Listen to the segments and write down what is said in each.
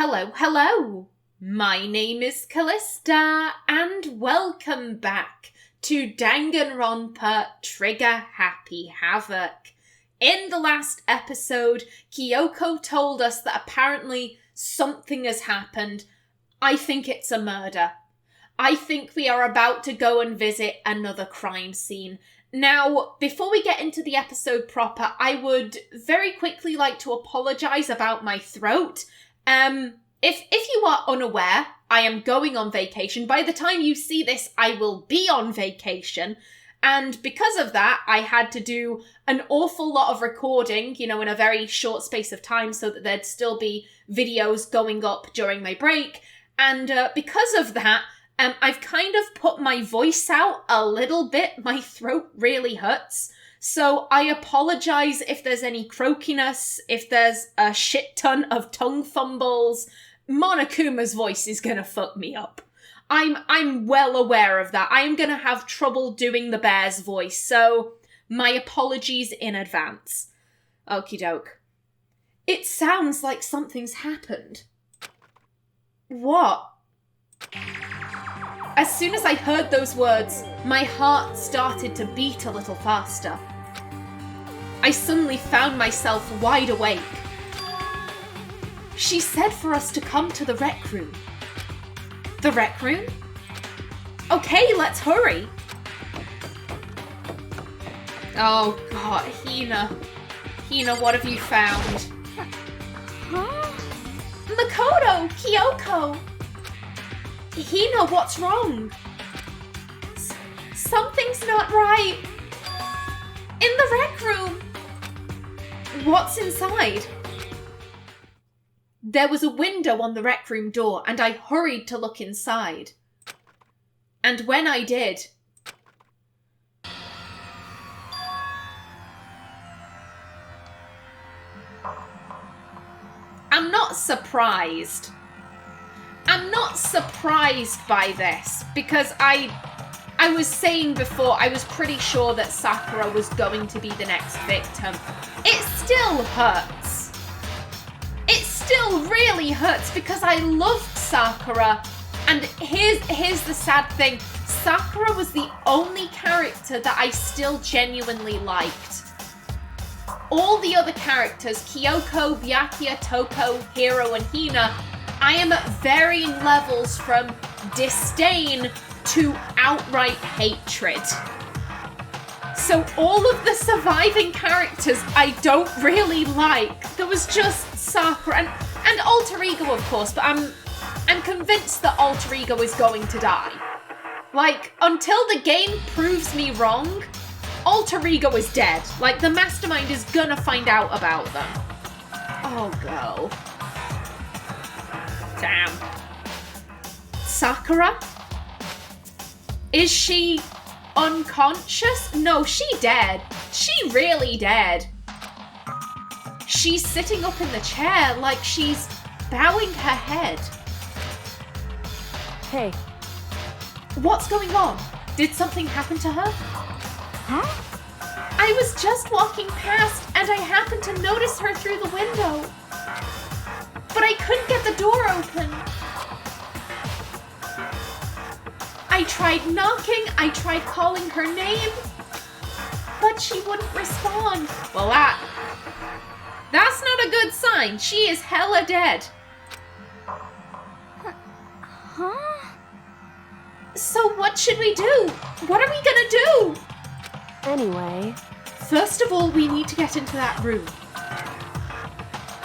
Hello. My name is Callista, and welcome back to Danganronpa Trigger Happy Havoc. In the last episode, Kyoko told us that apparently something has happened. I think it's a murder. I think we are about to go and visit another crime scene. Now, before we get into the episode proper, I would very quickly like to apologise about my throat. If you are unaware, I am going on vacation. By the time you see this, I will be on vacation. And because of that, I had to do an awful lot of recording, in a very short space of time so that there'd still be videos going up during my break. And because of that, I've kind of put my voice out a little bit. My throat really hurts. So I apologise if there's any croakiness, if there's a shit ton of tongue fumbles. Monokuma's voice is gonna fuck me up. I'm well aware of that. I am gonna have trouble doing the bear's voice, so my apologies in advance. Okie doke. It sounds like something's happened. What? As soon as I heard those words, my heart started to beat a little faster. I suddenly found myself wide awake. She said for us to come to the rec room. The rec room? Okay, let's hurry. Oh god, Hina. Hina, what have you found? Huh? Makoto! Kyoko! Hina, what's wrong? Something's not right. In the rec room. What's inside? There was a window on the rec room door, and I hurried to look inside. And when I did... I'm not surprised. I'm not surprised by this, because I was saying before, I was pretty sure that Sakura was going to be the next victim. It still hurts. It still really hurts because I loved Sakura. And here's the sad thing. Sakura was the only character that I still genuinely liked. All the other characters, Kyoko, Byakuya, Toko, Hiro, and Hina, I am at varying levels from disdain to outright hatred. So all of the surviving characters I don't really like. There was just Sakura and Alter Ego, of course, but I'm convinced that Alter Ego is going to die. Like, until the game proves me wrong, Alter Ego is dead. Like, the mastermind is gonna find out about them. Oh, girl. Damn. Sakura? Is she unconscious? No, she dead. She really dead. She's sitting up in the chair like she's bowing her head. Hey. What's going on? Did something happen to her? Huh? I was just walking past and I happened to notice her through the window. But I couldn't get the door open. I tried knocking, I tried calling her name, but she wouldn't respond. Well, that's not a good sign. She is hella dead. Huh? So what should we do? What are we gonna do? Anyway. First of all, we need to get into that room.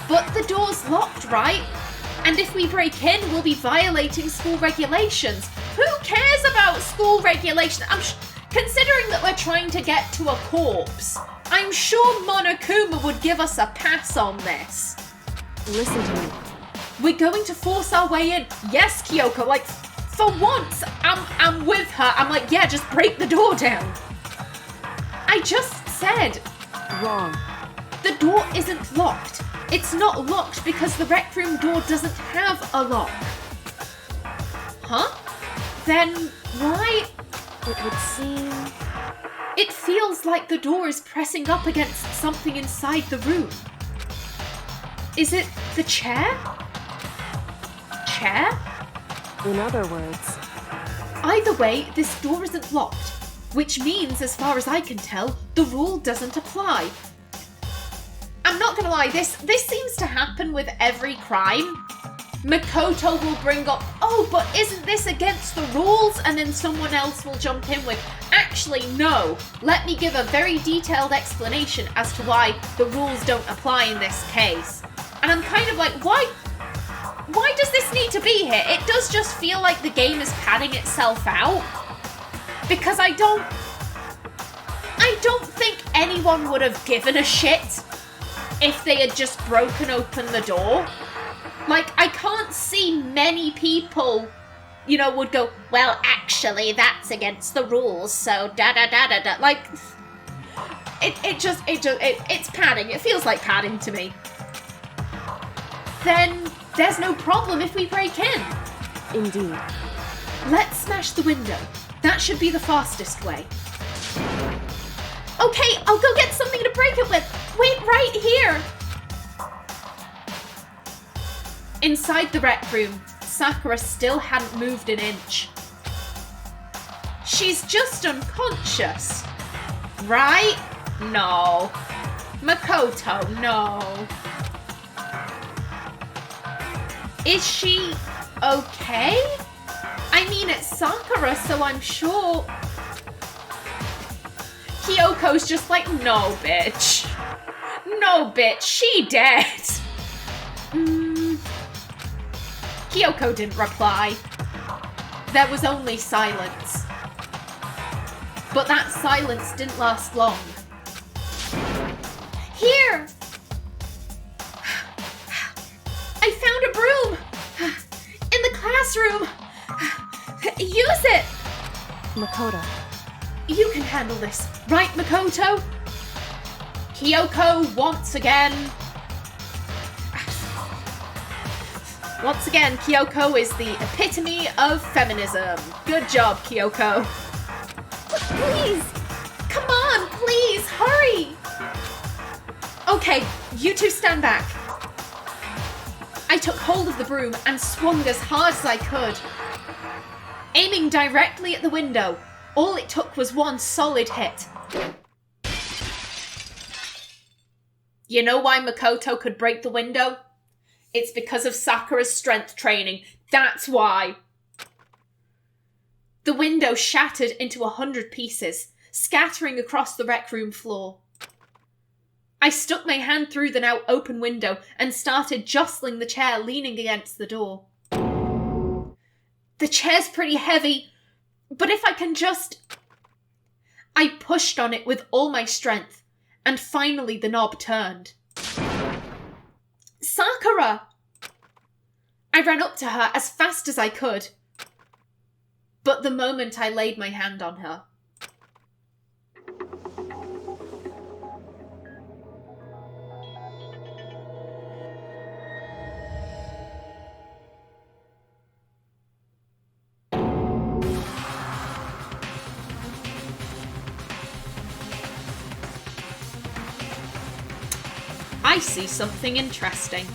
But the door's locked, right? And if we break in, we'll be violating school regulations. Who cares about school regulations? Considering that we're trying to get to a corpse, I'm sure Monokuma would give us a pass on this. Listen to me. We're going to force our way in. Yes, Kyoko, like, for once, I'm with her. I'm like, yeah, just break the door down. I just said. Wrong. The door isn't locked. It's not locked because the rec room door doesn't have a lock. Huh? Then why? It would seem... It feels like the door is pressing up against something inside the room. Is it the chair? chair? In other words, Either way, this door isn't locked, which means, as far as I can tell, the rule doesn't apply. I'm not gonna lie, this seems to happen with every crime. Makoto will bring up, oh, but isn't this against the rules? And then someone else will jump in with, actually, no. Let me give a very detailed explanation as to why the rules don't apply in this case. And I'm kind of like, why does this need to be here? It does just feel like the game is padding itself out. Because I don't think anyone would have given a shit if they had just broken open the door. Like, I can't see many people, would go, well, actually, that's against the rules, so da-da-da-da-da. Like, it's padding. It feels like padding to me. Then there's no problem if we break in. indeed. Let's smash the window. That should be the fastest way. Okay, I'll go get something to break it with. Wait right here. Inside the rec room, Sakura still hadn't moved an inch. She's just unconscious. Right? No. Makoto, no. Is she okay? I mean, it's Sakura, so I'm sure. Kyoko's just like, no, bitch. No, bitch, she dead. Kyoko didn't reply. There was only silence. But that silence didn't last long. Here! I found a broom! In the classroom! Use it! Makoto. You can handle this, right, Makoto? Kyoko, once again, Kyoko is the epitome of feminism. Good job, Kyoko. Please! Come on, please, hurry! Okay, you two stand back. I took hold of the broom and swung as hard as I could. Aiming directly at the window, all it took was one solid hit. You know why Makoto could break the window? It's because of Sakura's strength training. That's why. The window shattered into 100 pieces, scattering across the rec room floor. I stuck my hand through the now open window and started jostling the chair leaning against the door. The chair's pretty heavy, but if I can just... I pushed on it with all my strength, and finally the knob turned. Sakura! I ran up to her as fast as I could. But the moment I laid my hand on her, I see something interesting.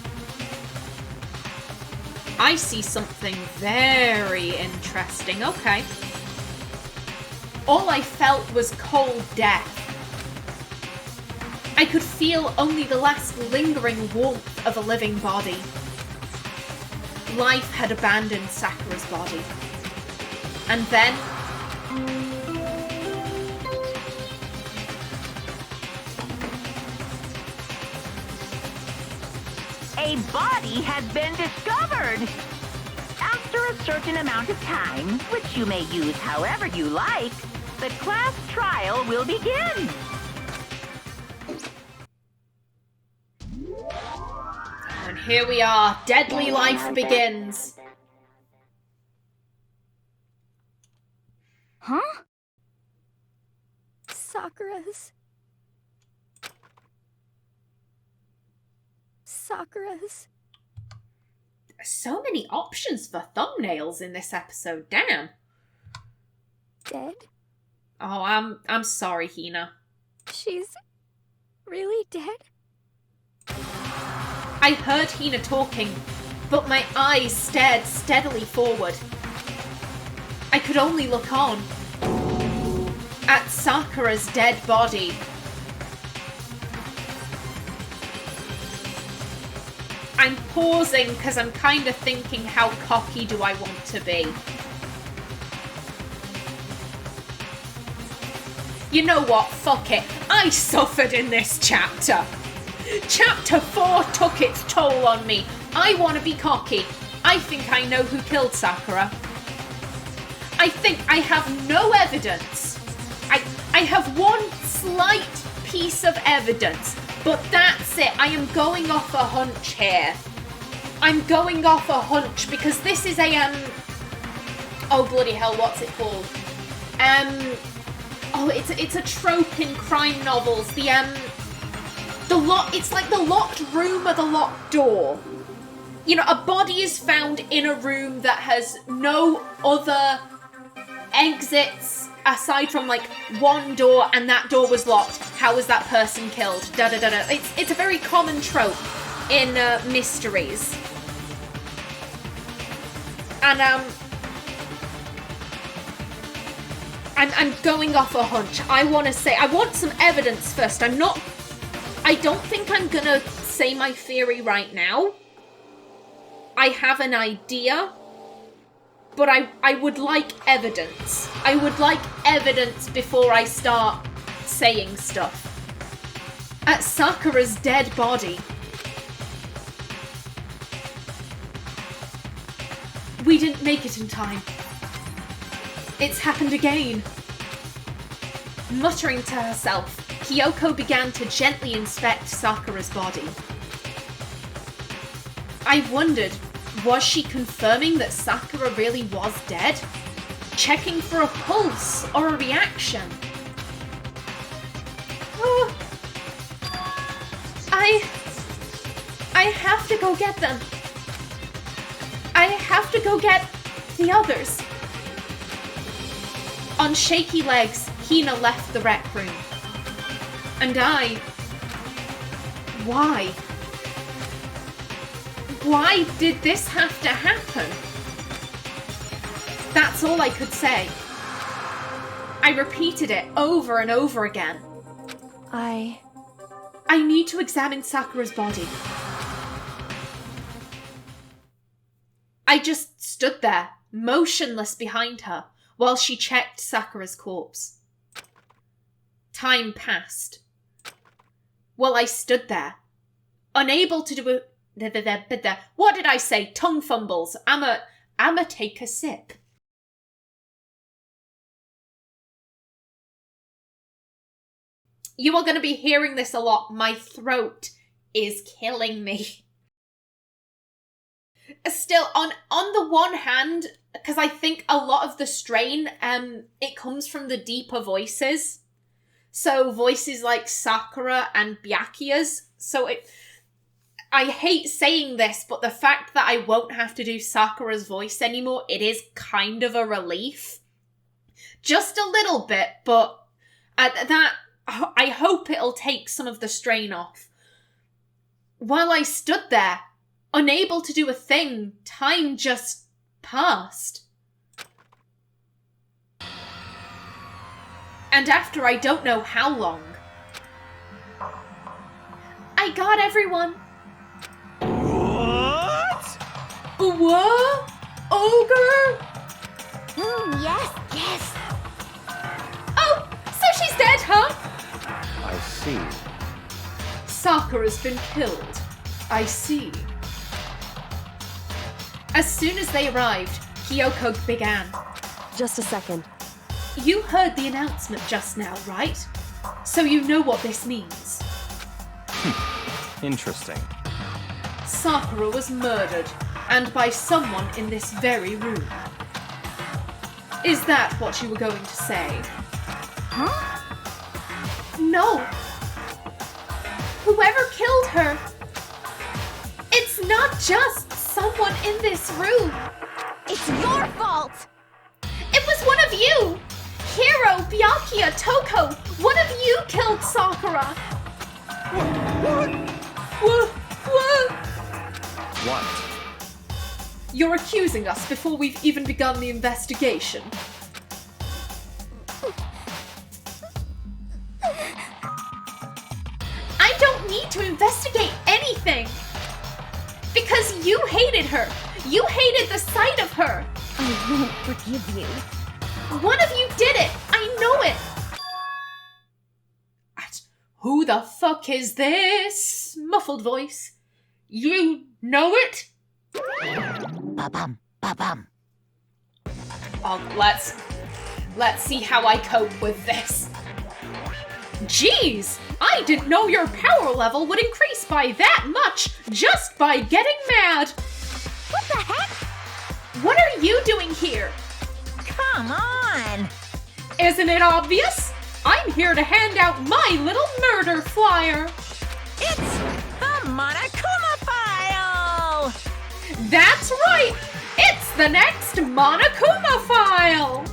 I see something very interesting. Okay. All I felt was cold death. I could feel only the last lingering warmth of a living body. Life had abandoned Sakura's body. And then... A body has been discovered! After a certain amount of time, which you may use however you like, the class trial will begin! And here we are. Deadly life begins. Huh? Sakura's... So many options for thumbnails in this episode. Damn. dead? Oh, I'm sorry, Hina. She's really dead? I heard Hina talking, but my eyes stared steadily forward. I could only look on at Sakura's dead body. I'm pausing because I'm kind of thinking, how cocky do I want to be? You know what? Fuck it. I suffered in this chapter. Chapter 4 took its toll on me. I want to be cocky. I think I know who killed Sakura. I think I have no evidence. I have one slight piece of evidence, but that's it. I am going off a hunch here. I'm going off a hunch because this is a oh bloody hell, what's it called? Oh, it's a trope in crime novels. It's like the locked room or the locked door. You know, a body is found in a room that has no other exits aside from like one door, and that door was locked. How was that person killed? Da da da da. It's a very common trope in mysteries. And I'm going off a hunch. I want some evidence first. I don't think I'm gonna say my theory right now. I have an idea, but I would like evidence. I would like evidence before I start saying stuff. At Sakura's dead body, we didn't make it in time. It's happened again. Muttering to herself, Kyoko began to gently inspect Sakura's body. I wondered, was she confirming that Sakura really was dead? Checking for a pulse or a reaction? Oh, I have to go get them. I have to go get the others. On shaky legs, Hina left the rec room. And why? Why did this have to happen? That's all I could say. I repeated it over and over again. I need to examine Sakura's body. I just stood there, motionless behind her, while she checked Sakura's corpse. Time passed. While I stood there, unable to do a... What did I say? Tongue fumbles. I'ma take a sip. You are going to be hearing this a lot. My throat is killing me. Still, on the one hand, because I think a lot of the strain, it comes from the deeper voices. So voices like Sakura and Byakuya's. So I hate saying this, but the fact that I won't have to do Sakura's voice anymore, it is kind of a relief. Just a little bit, but I hope it'll take some of the strain off. While I stood there, unable to do a thing, time just passed. And after I don't know how long, I got everyone. What? Ogre? Yes. Oh, so she's dead, huh? I see. Sakura's been killed. I see. As soon as they arrived, Kyoko began. Just a second. You heard the announcement just now, right? So you know what this means. Interesting. Sakura was murdered, and by someone in this very room. Is that what you were going to say? Huh? No. Whoever killed her, it's not just someone in this room. It's your fault! It was one of you! Hiro, Byakuya, Toko, one of you killed Sakura! What? What? You're accusing us before we've even begun the investigation. I don't need to investigate anything! Because you hated her! You hated the sight of her! I won't forgive you. One of you did it! I know it! Who the fuck is this? Muffled voice. You know it? Ba-bum, ba-bum. Oh, let's see how I cope with this. Jeez! I didn't know your power level would increase by that much just by getting mad! What the heck? What are you doing here? Come on! Isn't it obvious? I'm here to hand out my little murder flyer! It's the Monokuma file! That's right! It's the next Monokuma file!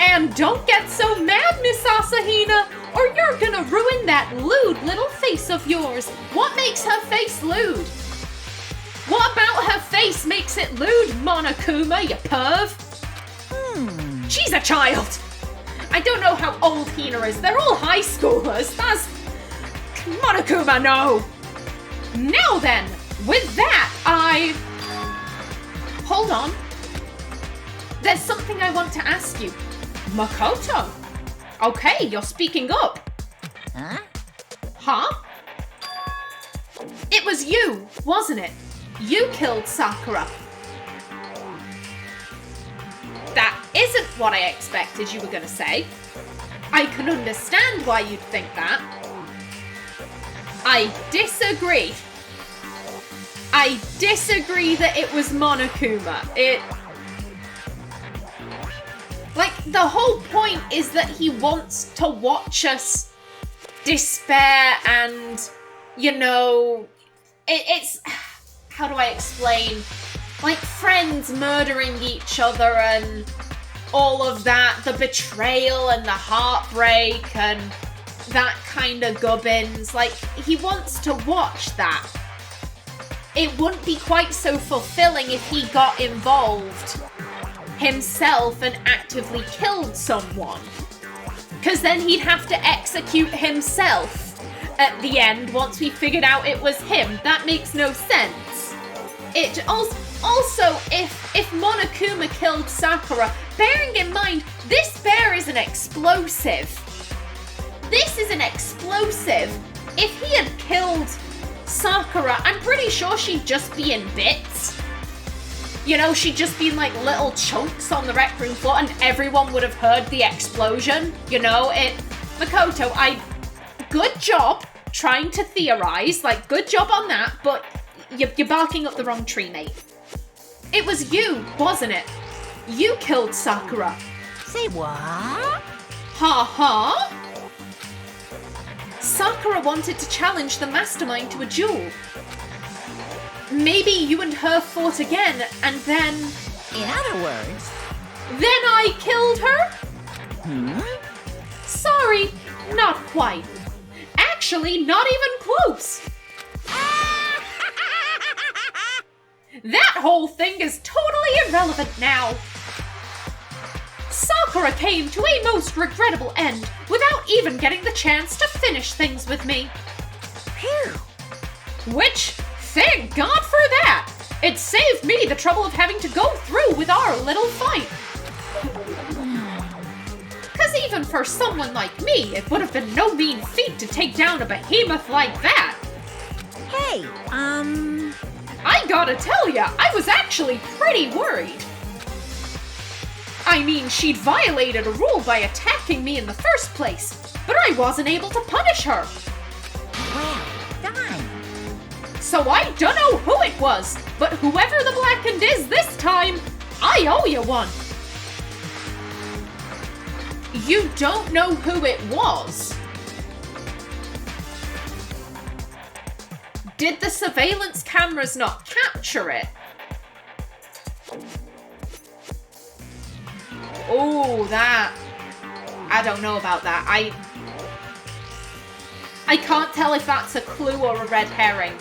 And don't get so mad, Miss Asahina, or you're gonna ruin that lewd little face of yours. What makes her face lewd? What about her face makes it lewd, Monokuma, you perv? She's a child! I don't know how old Hina is. They're all high schoolers. That's... Monokuma, no! Now then, with that, Hold on. There's something I want to ask you. Makoto! Okay, you're speaking up. Huh? Huh? It was you, wasn't it? You killed Sakura. That isn't what I expected you were going to say. I can understand why you'd think that. I disagree. I disagree that it was Monokuma. Like, the whole point is that he wants to watch us despair and, you know, it's... How do I explain? Like, friends murdering each other and all of that, the betrayal and the heartbreak and that kind of gubbins. Like, he wants to watch that. It wouldn't be quite so fulfilling if he got involved himself and actively killed someone. Because then he'd have to execute himself at the end once we figured out it was him. That makes no sense. It also, if Monokuma killed Sakura, bearing in mind, this bear is an explosive. This is an explosive. If he had killed Sakura, I'm pretty sure she'd just be in bits. You know, she'd just be in like little chunks on the rec room floor and everyone would have heard the explosion. You know, Makoto, good job trying to theorize, like, good job on that, but you're barking up the wrong tree, mate. It was you, wasn't it? You killed Sakura. Say what? Ha. Sakura wanted to challenge the mastermind to a duel. Maybe you and her fought again, and then... In other words... Then I killed her? Sorry, not quite. Actually, not even close. That whole thing is totally irrelevant now. Sakura came to a most regrettable end without even getting the chance to finish things with me. Phew. Which, thank God for that! It saved me the trouble of having to go through with our little fight. Because even for someone like me, it would have been no mean feat to take down a behemoth like that. Hey, I gotta tell ya, I was actually pretty worried. I mean, she'd violated a rule by attacking me in the first place, but I wasn't able to punish her. Well done. So I dunno who it was, but whoever the Blackened is this time, I owe you one. You don't know who it was? Did the surveillance cameras not capture it? Oh, that... I don't know about that. I can't tell if that's a clue or a red herring.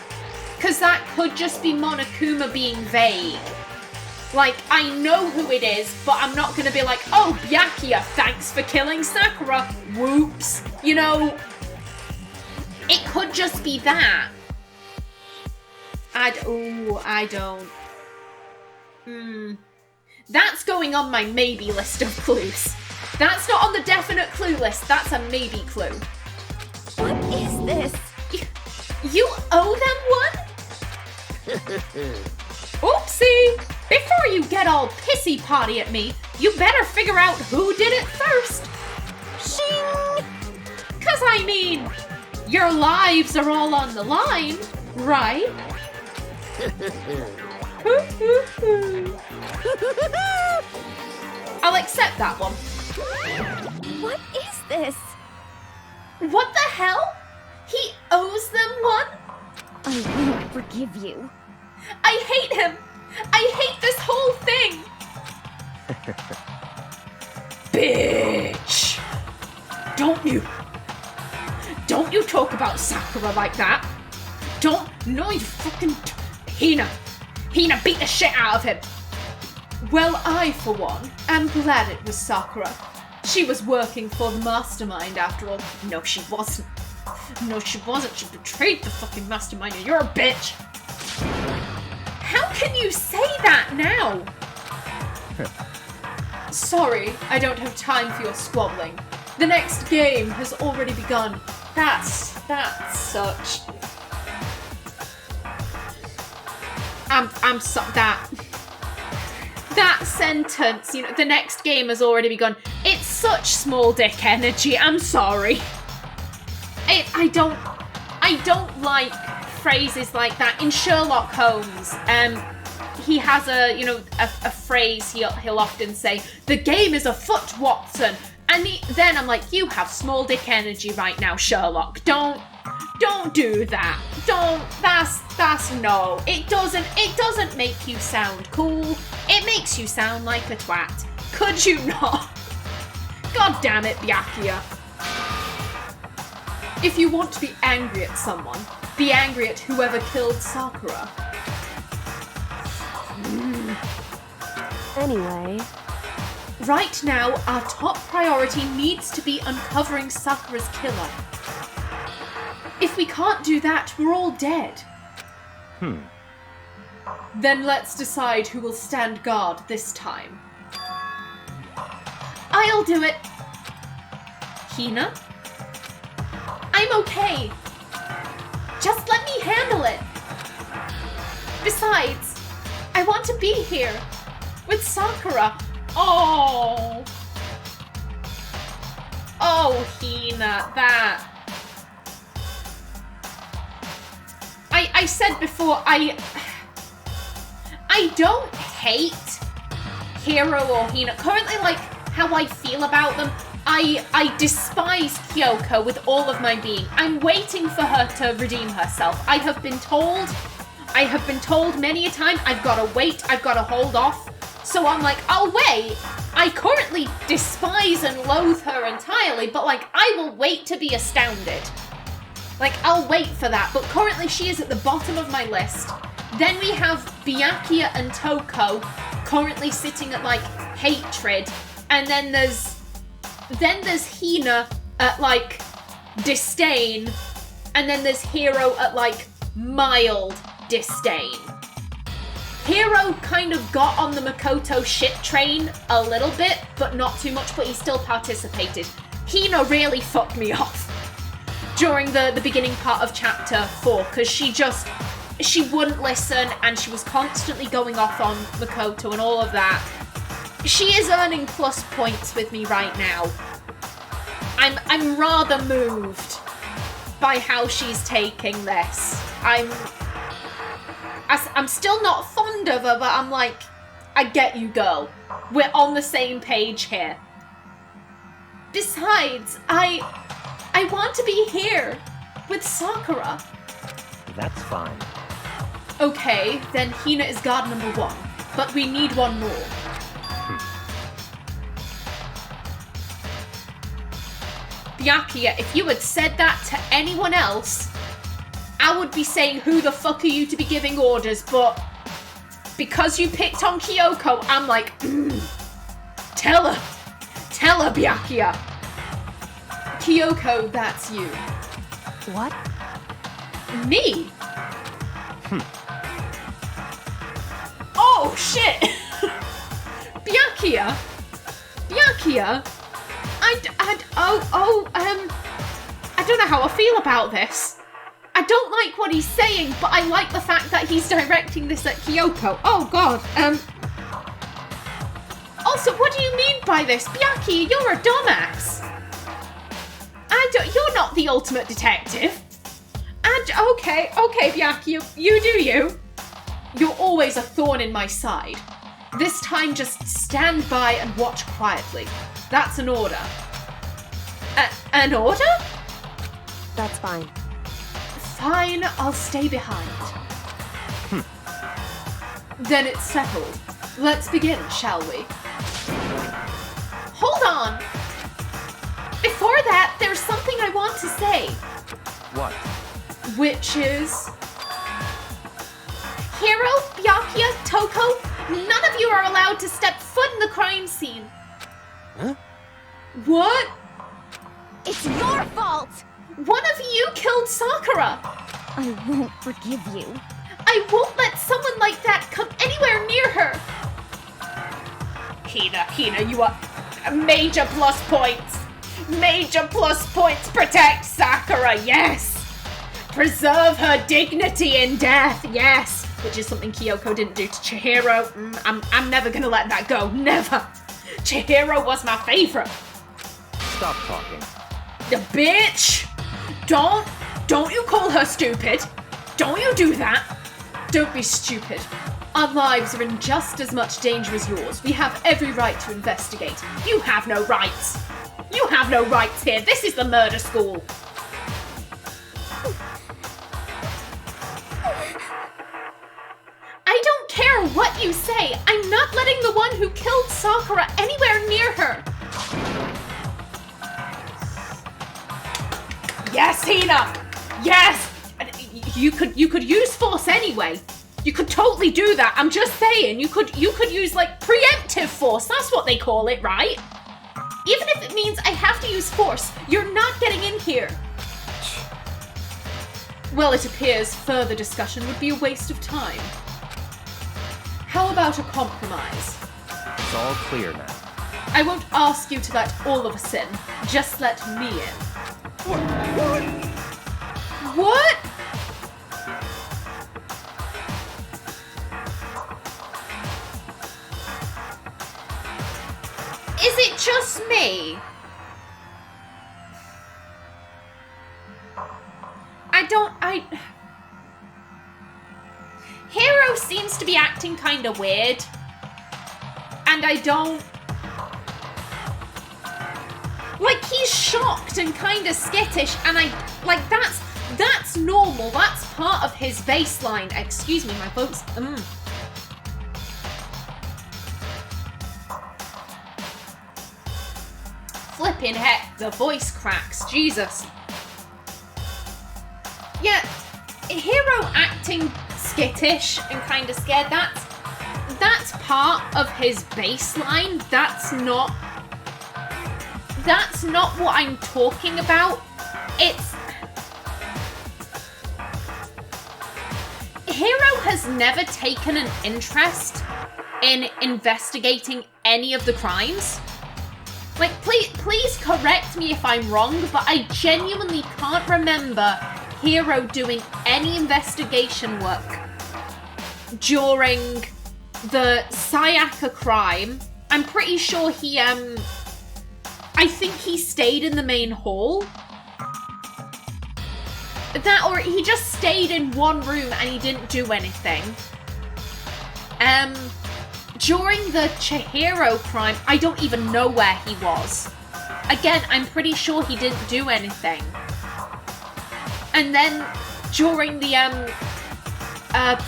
Because that could just be Monokuma being vague. Like, I know who it is, but I'm not going to be like, oh, Byakuya, thanks for killing Sakura. Whoops. You know, it could just be that. I don't. That's going on my maybe list of clues. That's not on the definite clue list. That's a maybe clue. What is this? You owe them one? Oopsie! Before you get all pissy potty at me, you better figure out who did it first. Shing! 'Cause I mean, your lives are all on the line, right? I'll accept that one. What is this? What the hell? He owes them one? I won't forgive you. I hate him! I hate this whole thing! Bitch! Don't you talk about Sakura like that. No you fucking... Hina, beat the shit out of him. Well, I, for one, am glad it was Sakura. She was working for the mastermind, after all. No, she wasn't. She betrayed the fucking mastermind, and you're a bitch. How can you say that now? Sorry, I don't have time for your squabbling. The next game has already begun. That's such... I'm so... That sentence, you know, the next game has already begun. It's such small dick energy, I'm sorry. I don't like phrases like that. In Sherlock Holmes, he has a phrase he'll often say, "The game is afoot, Watson." And then I'm like, you have small dick energy right now, Sherlock. Don't do that. That's no. It doesn't make you sound cool. It makes you sound like a twat. Could you not? God damn it, Byakuya. If you want to be angry at someone, be angry at whoever killed Sakura. Anyway. Right now, our top priority needs to be uncovering Sakura's killer. If we can't do that, we're all dead. Then let's decide who will stand guard this time. I'll do it. Hina? I'm okay. Just let me handle it. Besides, I want to be here with Sakura. Oh, Hina, that. I said before, I don't hate Hiro or Hina. Currently, like, how I feel about them, I despise Kyoko with all of my being. I'm waiting for her to redeem herself. I have been told many a time, I've got to wait, I've got to hold off. So I'm like, I'll wait. I currently despise and loathe her entirely, but like, I will wait to be astounded. Like, I'll wait for that, but currently she is at the bottom of my list. Then we have Byakuya and Toko currently sitting at like hatred, and then there's Hina at like disdain, and then there's Hiro at like mild disdain. Hiro kind of got on the Makoto shit train a little bit, but not too much, but he still participated. Hina really fucked me off during the beginning part of chapter 4, because she wouldn't listen, and she was constantly going off on Makoto and all of that. She is earning plus points with me right now. I'm rather moved by how she's taking this. I'm still not fond of her, but I'm like, I get you, girl. We're on the same page here. Besides, I want to be here with Sakura. That's fine. Okay, then Hina is guard number 1, but we need one more. Byakuya, if you had said that to anyone else, I would be saying, who the fuck are you to be giving orders? But because you picked on Kyoko, I'm like, tell her, Byakuya. Kyoko, that's you. What? Me? Oh, shit! Byakuya, I don't know how I feel about this. I don't like what he's saying, but I like the fact that he's directing this at Kyoko. Oh, God, Also, what do you mean by this? Byakuya, you're a dumbass. You're not the ultimate detective. Okay, Byakuya, you do you. You're always a thorn in my side. This time, just stand by and watch quietly. That's an order. An order? That's fine. Fine, I'll stay behind. Then it's settled. Let's begin, shall we? Hold on! Before that, there's something I want to say. What? Which is... Hiro, Byakuya, Toko, none of you are allowed to step foot in the crime scene. Huh? What? It's your fault! One of you killed Sakura! I won't forgive you. I won't let someone like that come anywhere near her! Hina, you are major plus points! Major plus points! Protect Sakura, yes! Preserve her dignity in death, yes! Which is something Kyoko didn't do to Chihiro. I'm never gonna let that go, never! Chihiro was my favorite! Stop talking. The bitch! Don't you call her stupid! Don't you do that! Don't be stupid. Our lives are in just as much danger as yours. We have every right to investigate. You have no rights. You have no rights here. This is the murder school. I don't care what you say. I'm not letting the one who killed Sakura anywhere near her. Yes, Hina! Yes! You could use force anyway. You could totally do that. I'm just saying, you could use like preemptive force. That's what they call it, right? Even if it means I have to use force, you're not getting in here. Well, it appears further discussion would be a waste of time. How about a compromise? It's all clear now. I won't ask you to let all of us in. Just let me in. What? Is it just me? Hiro seems to be acting kind of weird. And I don't... Like, he's shocked and kind of skittish, and that's normal. That's part of his baseline. Excuse me, my folks. Flipping heck, the voice cracks. Jesus. Yeah, Hiro acting skittish and kind of scared, that's part of his baseline. That's not what I'm talking about. Hiro has never taken an interest in investigating any of the crimes. Like, please correct me if I'm wrong, but I genuinely can't remember Hiro doing any investigation work during the Sayaka crime. I'm pretty sure he, I think he stayed in the main hall. That, or he just stayed in one room and he didn't do anything. During the Chihiro crime, I don't even know where he was. Again, I'm pretty sure he didn't do anything. And then during the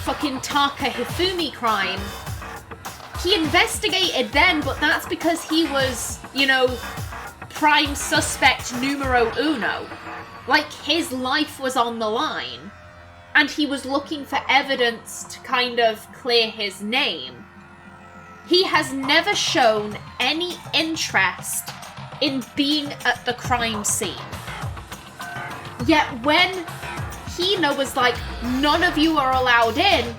fucking Taka Hifumi crime, he investigated then, but that's because he was, you know, prime suspect numero uno. Like, his life was on the line. and he was looking for evidence to kind of clear his name. He has never shown any interest in being at the crime scene. Yet when Hina was like, none of you are allowed in,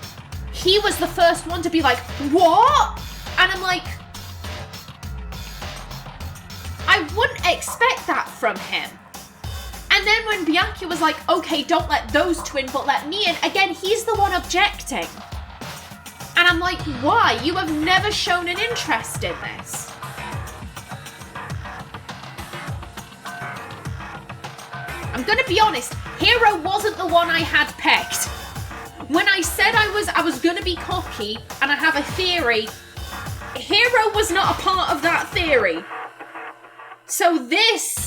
he was the first one to be like, what? And I'm like, I wouldn't expect that from him. And then when Bianchi was like, okay, don't let those two in, but let me in, again, he's the one objecting. And I'm like, why? You have never shown an interest in this. I'm gonna be honest, Hero wasn't the one I had pegged. When I said I was gonna be cocky and I have a theory, Hero was not a part of that theory. So this...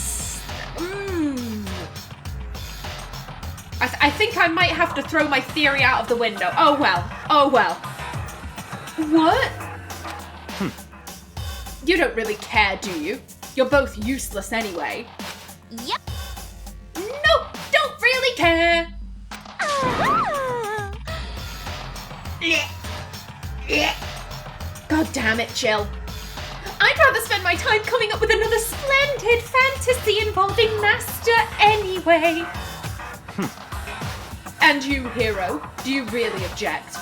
I think I might have to throw my theory out of the window. Oh well. Oh well. What? You don't really care, do you? You're both useless anyway. Yep. Nope, don't really care. God damn it, Jill. I'd rather spend my time coming up with another splendid fantasy involving Master anyway. And you, Hero, do you really object?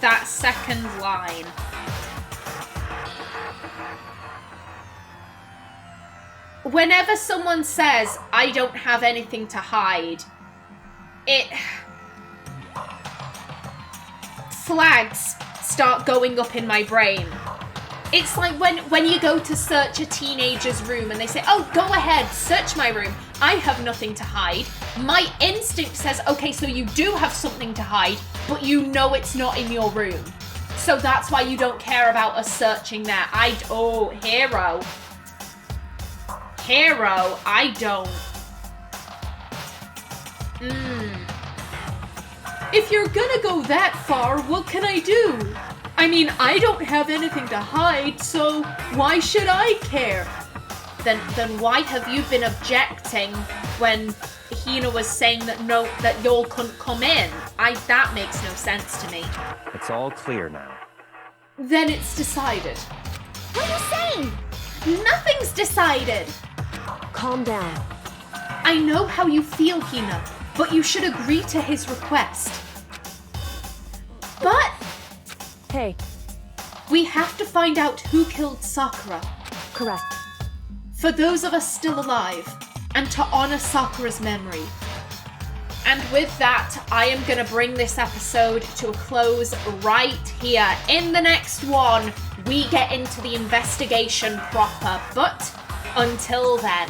That second line. Whenever someone says, I don't have anything to hide, flags start going up in my brain. It's like when you go to search a teenager's room and they say, oh, go ahead, search my room. I have nothing to hide. My instinct says, okay, so you do have something to hide, but you know it's not in your room. So that's why you don't care about us searching there. Hero. Hero, I don't. If you're gonna go that far, what can I do? I mean, I don't have anything to hide, so why should I care? Then why have you been objecting when Hina was saying that y'all couldn't come in? That makes no sense to me. It's all clear now. Then it's decided. What are you saying? Nothing's decided. Calm down. I know how you feel, Hina, but you should agree to his request. But Hey. we have to find out who killed Sakura. Correct. For those of us still alive, and to honor Sakura's memory. And with that, I am going to bring this episode to a close right here. In the next one, we get into the investigation proper. But until then,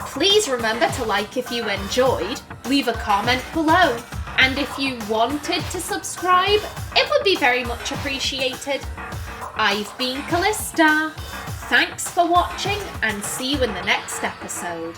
please remember to like if you enjoyed, leave a comment below. And if you wanted to subscribe, it would be very much appreciated. I've been Callista. Thanks for watching and see you in the next episode.